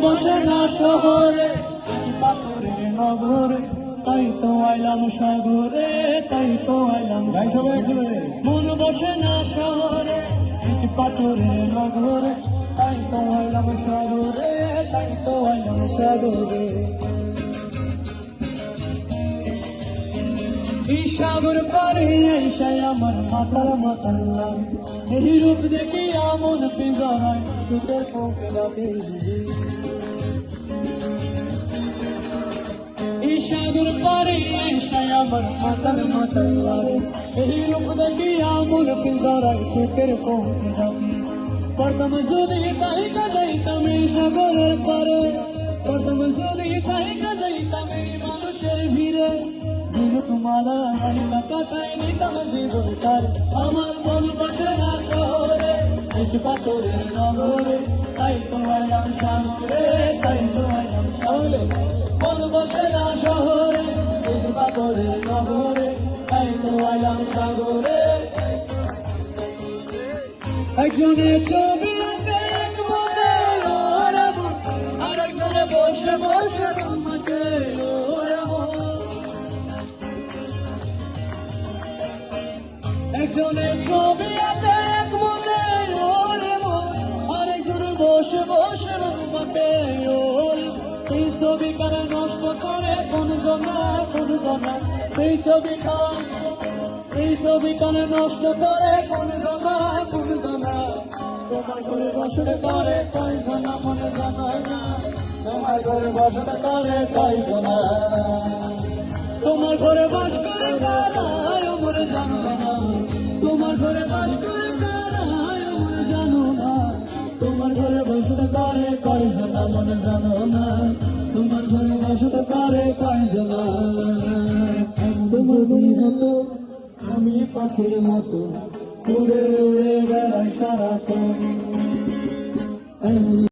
বসে না শহরে পাথরের নগরে, তাই তো আইলাম সাগরে, তাই তো আইলাম মন বসে না শহরে পাথরের নগরে, তাই তো আইলাম সাগরে, তাই তো আইলাম সাগরে। এই সাগর পারে আইসায় আমার মাথার মাথার লাগে, এই রূপ দেখি আমন পিজরায় সুখের পোকে রাতে। এই সাগর পারে আইসায় আমার মাথার মাথার লাগে, এই রূপ দেখি আমন পিজরায় সুখের পোকে রাতে। প্রথম যদি তাইকা যাইতাম এই সাগরের পারে, প্রথম যদি তাইকা যাইতাম এই মানুষের ভিড়ে, তোমারা মাইলা কাটাই নিতাম জীবন তার। আমার মন বসে না শহরে পাথরের নগরে, তাই তো আইলাম সাগরে, তাই তো আইলাম সাগরে। মন বসে না শহরে পাথরের নগরে, তাই তো আইলাম সাগরে। একজনের ছবি আঁকে এক মনে আর একজনে বসে বসে আমাকে একজনের ছবি আঁকে এক মনে আরেকজনের বসে বসে রূপাতে। সেই ছবি কারে নষ্ট করে কোন জনা কোন জনা, সেই ছবি কারে নষ্ট করে কোন জনা কোন জনা। তোমার ঘরে বসে করে কয় জনা মনে জানায় না, তোমার ঘরে বসে করে কয় জনা। তোমার ঘরে বাস করে কারায় মনে জানো না, তোমার ঘরে বাস করে কারায় মনে জানো না। তোমার ঘরে বসতে পারে কয়জনা মনে জানো না, তোমার ঘরে বসতে পারে কয়জনা। তোমার মতো আমি পাখির মতো উড়ে উড়ে বেড়াই সারাক্ষণ।